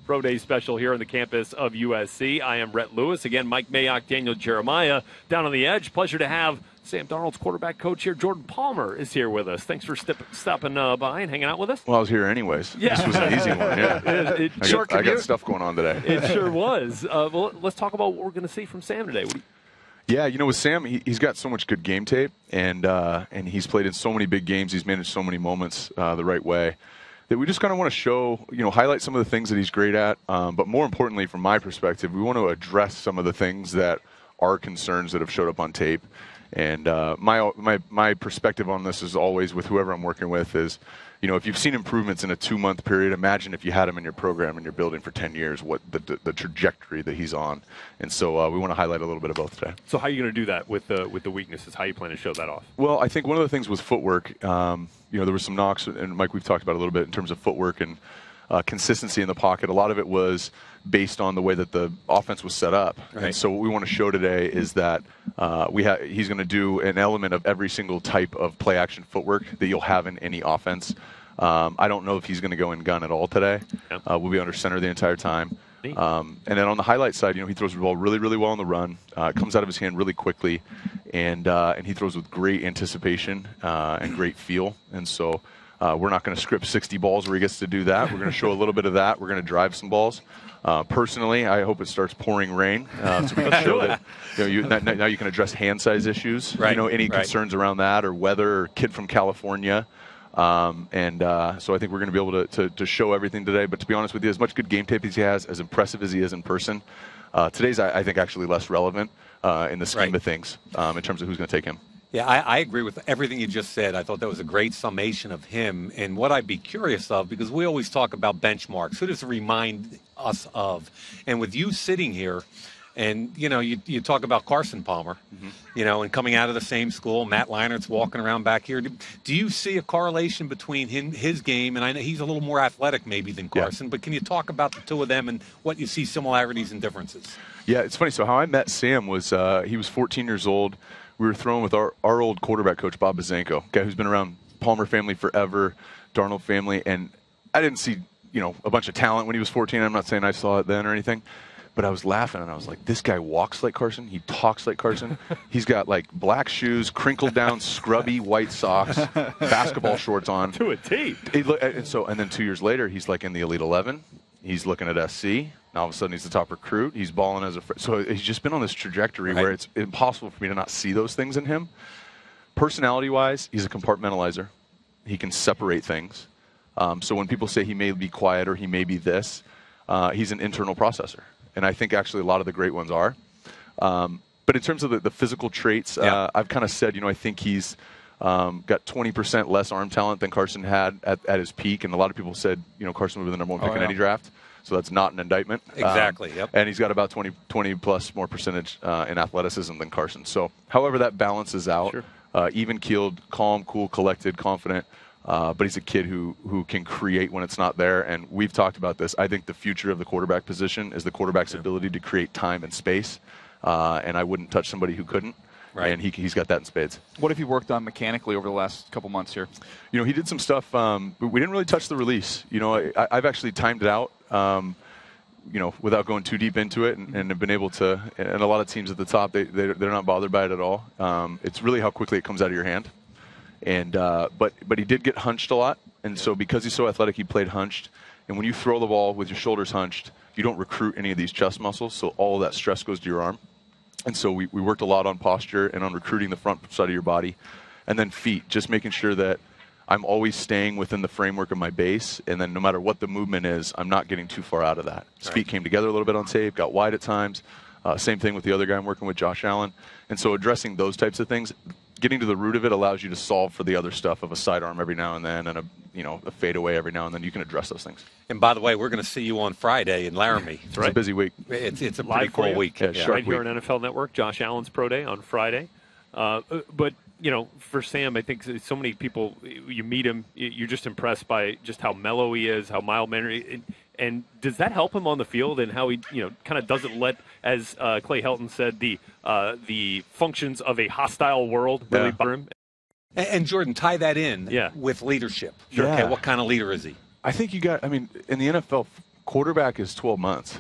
Pro Day special here on the campus of USC. I am Rhett Lewis. Again, Mike Mayock, Daniel Jeremiah down on the edge. Pleasure to have Sam Darnold's quarterback coach here. Jordan Palmer is here with us. Thanks for stopping by and hanging out with us. Well, I was here anyways. Yeah. This was an easy one. Yeah. I got stuff going on today. It sure was. Well, let's talk about what we're going to see from Sam today. Yeah, with Sam, he's got so much good game tape, and he's played in so many big games. He's managed so many moments the right way that we just kind of want to show, highlight some of the things that he's great at. But more importantly, from my perspective, we want to address some of the things that are concerns that have showed up on tape. And my perspective on this is always with whoever I'm working with is, if you've seen improvements in a 2-month period, imagine if you had him in your program and you're building for 10 years, what the trajectory that he's on. And so we want to highlight a little bit of both today. So how are you going to do that with the weaknesses? How you plan to show that off? Well, I think one of the things with footwork, there were some knocks, and Mike, we've talked about a little bit in terms of footwork and consistency in the pocket. A lot of it was based on the way that the offense was set up. Right. And so what we want to show today is that he's going to do an element of every single type of play-action footwork that you'll have in any offense. I don't know if he's going to go in gun at all today. Yeah. We'll be under center the entire time. And then on the highlight side, he throws the ball really, really well on the run. It comes out of his hand really quickly, and he throws with great anticipation and great feel. And so we're not going to script 60 balls where he gets to do that. We're going to show a little bit of that. We're going to drive some balls. Personally, I hope it starts pouring rain so we can show that now you can address hand size issues. Right. Any concerns around that, or weather, or kid from California. So I think we're going to be able to show everything today. But to be honest with you, as much good game tape as he has, as impressive as he is in person, today's, I think, actually less relevant in the scheme of things in terms of who's going to take him. Yeah, I agree with everything you just said. I thought that was a great summation of him. And what I'd be curious of, because we always talk about benchmarks, who does it remind us of? And with you sitting here, and, you talk about Carson Palmer, and coming out of the same school, Matt Leinert's walking around back here. Do you see a correlation between his game, and I know he's a little more athletic maybe than Carson, but can you talk about the two of them and what you see similarities and differences? Yeah, it's funny. So how I met Sam was he was 14 years old. We were throwing with our old quarterback coach, Bob Bazanko, guy who's been around Palmer family forever, Darnold family, and I didn't see, a bunch of talent when he was 14. I'm not saying I saw it then or anything, but I was laughing, and I was like, this guy walks like Carson. He talks like Carson. He's got, black shoes, crinkled down, scrubby white socks, basketball shorts on. To a T. And then 2 years later, he's, in the Elite 11. He's looking at SC. Now, all of a sudden, he's the top recruit. He's balling as a so he's just been on this trajectory where it's impossible for me to not see those things in him. Personality-wise, he's a compartmentalizer. He can separate things. So when people say he may be quiet or he may be this, he's an internal processor. And I think actually a lot of the great ones are. But in terms of the physical traits, I've kind of said, I think he's got 20% less arm talent than Carson had at his peak. And a lot of people said, Carson would be the number one pick in any draft. So that's not an indictment. Exactly, yep. And he's got about 20 plus more percentage in athleticism than Carson. So however that balances out, even-keeled, calm, cool, collected, confident. But he's a kid who can create when it's not there. And we've talked about this. I think the future of the quarterback position is the quarterback's ability to create time and space. And I wouldn't touch somebody who couldn't. Right. And he's got that in spades. What have you worked on mechanically over the last couple months here? He did some stuff. We didn't really touch the release. I've actually timed it out, without going too deep into it, and have been able to. And a lot of teams at the top, they're not bothered by it at all. It's really how quickly it comes out of your hand. And but he did get hunched a lot, and so because he's so athletic, he played hunched. And when you throw the ball with your shoulders hunched, you don't recruit any of these chest muscles, so all of that stress goes to your arm. And so we worked a lot on posture and on recruiting the front side of your body. And then feet, just making sure that I'm always staying within the framework of my base, and then no matter what the movement is, I'm not getting too far out of that. His feet came together a little bit on tape, got wide at times. Same thing with the other guy I'm working with, Josh Allen. And so addressing those types of things, getting to the root of it allows you to solve for the other stuff of a sidearm every now and then and a fadeaway every now and then. You can address those things. And by the way, we're going to see you on Friday in Laramie. It's a busy week. It's a pretty cool week. Yeah, right here on NFL Network, Josh Allen's Pro Day on Friday. But, for Sam, I think so many people, you meet him, you're just impressed by just how mellow he is, how mild-mannered. And does that help him on the field and how he, kind of doesn't let, as Clay Helton said, the functions of a hostile world really bother him? And Jordan, tie that in with leadership. Sure. Okay, what kind of leader is he? I think in the NFL, quarterback is 12 months.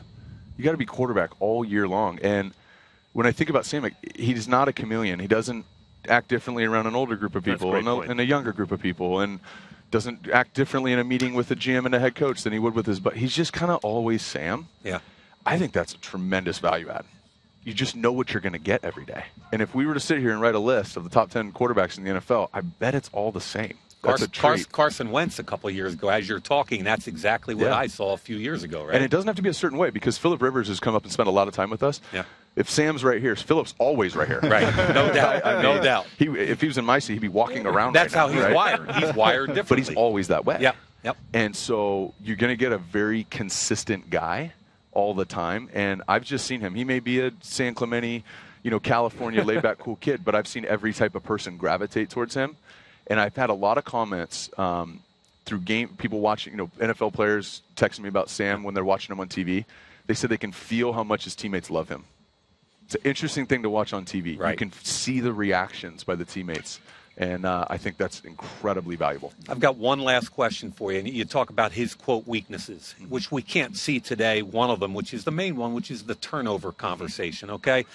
You got to be quarterback all year long. And when I think about Sam, he's not a chameleon. He doesn't act differently around an older group of people and a younger group of people, and doesn't act differently in a meeting with a GM and a head coach than he would with his. But he's just kind of always Sam. Yeah, I think that's a tremendous value add. You just know what you're going to get every day. And if we were to sit here and write a list of the top 10 quarterbacks in the NFL, I bet it's all the same. Carson Wentz a couple of years ago, as you're talking, that's exactly what I saw a few years ago, right? And it doesn't have to be a certain way, because Phillip Rivers has come up and spent a lot of time with us. Yeah. If Sam's right here, Phillip's always right here. Right. No doubt. No doubt. If he was in my seat, he'd be walking around. That's right how now, he's right? wired. He's wired differently. But he's always that way. Yep. Yep. And so you're going to get a very consistent guy all the time. And I've just seen him. He may be a San Clemente, California laid-back cool kid, but I've seen every type of person gravitate towards him. And I've had a lot of comments through people watching, NFL players texting me about Sam when they're watching him on TV. They said they can feel how much his teammates love him. It's an interesting thing to watch on TV. Right. You can see the reactions by the teammates. And I think that's incredibly valuable. I've got one last question for you. And you talk about his, quote, weaknesses, which we can't see today, one of them, which is the main one, which is the turnover conversation, okay?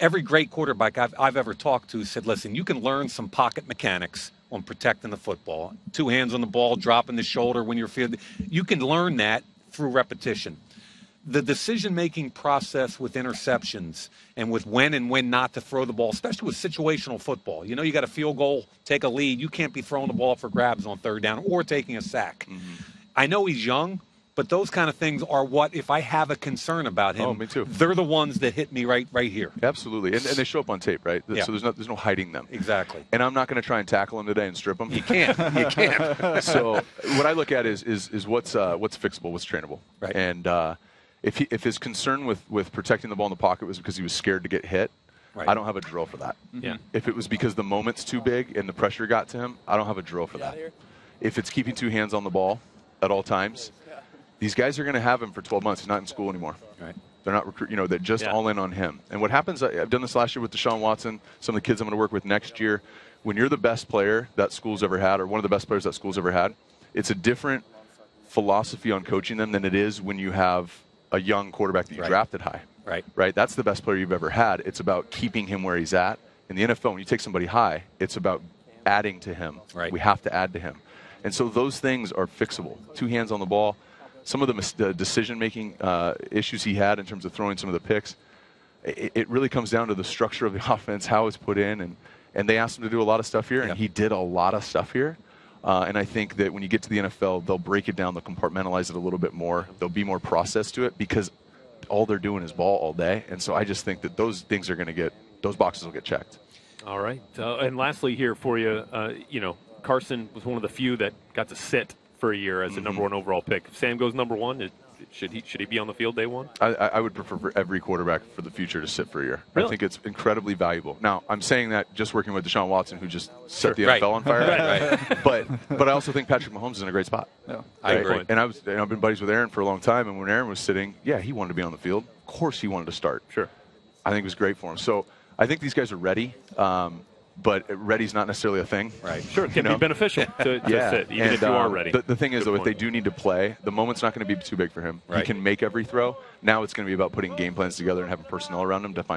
Every great quarterback I've ever talked to said, listen, you can learn some pocket mechanics on protecting the football. 2 hands on the ball, dropping the shoulder when you're fielding. You can learn that through repetition. The decision-making process with interceptions and with when and when not to throw the ball, especially with situational football. You got a field goal, take a lead. You can't be throwing the ball for grabs on 3rd down or taking a sack. Mm-hmm. I know he's young, but those kind of things are what, if I have a concern about him, me too. They're the ones that hit me right here. Absolutely. And they show up on tape, right? Yeah. So there's no hiding them. Exactly. And I'm not going to try and tackle him today and strip him. You can't. You can't. So what I look at is what's fixable, what's trainable. Right. And if his concern with protecting the ball in the pocket was because he was scared to get hit, right. I don't have a drill for that. Yeah. If it was because the moment's too big and the pressure got to him, I don't have a drill for that. If it's keeping 2 hands on the ball at all times, these guys are going to have him for 12 months. He's not in school anymore. Right. They're not they're just all in on him. And what happens, I've done this last year with Deshaun Watson, some of the kids I'm going to work with next year. When you're the best player that school's ever had, or one of the best players that school's ever had, it's a different philosophy on coaching them than it is when you have a young quarterback that you drafted high. Right. That's the best player you've ever had. It's about keeping him where he's at. In the NFL, when you take somebody high, it's about adding to him. Right. We have to add to him. And so those things are fixable. 2 hands on the ball. Some of the decision-making issues he had in terms of throwing some of the picks, it really comes down to the structure of the offense, how it's put in. And they asked him to do a lot of stuff here, and he did a lot of stuff here. And I think that when you get to the NFL, they'll break it down, they'll compartmentalize it a little bit more. There'll be more process to it because all they're doing is ball all day. And so I just think that those things are going to get – those boxes will get checked. All right. And lastly here for you, Carson was one of the few that got to sit for a year as the number 1 overall pick. If Sam goes number 1, should he be on the field day one? I would prefer for every quarterback for the future to sit for a year. Really? I think it's incredibly valuable. Now, I'm saying that just working with Deshaun Watson, who just set the NFL on fire. Right. But I also think Patrick Mahomes is in a great spot. Yeah. I agree. And I've been buddies with Aaron for a long time, and when Aaron was sitting, he wanted to be on the field. Of course he wanted to start. Sure. I think it was great for him. So I think these guys are ready. But ready's not necessarily a thing. Right. Sure, it can be beneficial to sit, even if you are ready. The thing is, though, if they do need to play, the moment's not going to be too big for him. Right. He can make every throw. Now it's going to be about putting game plans together and having personnel around him to find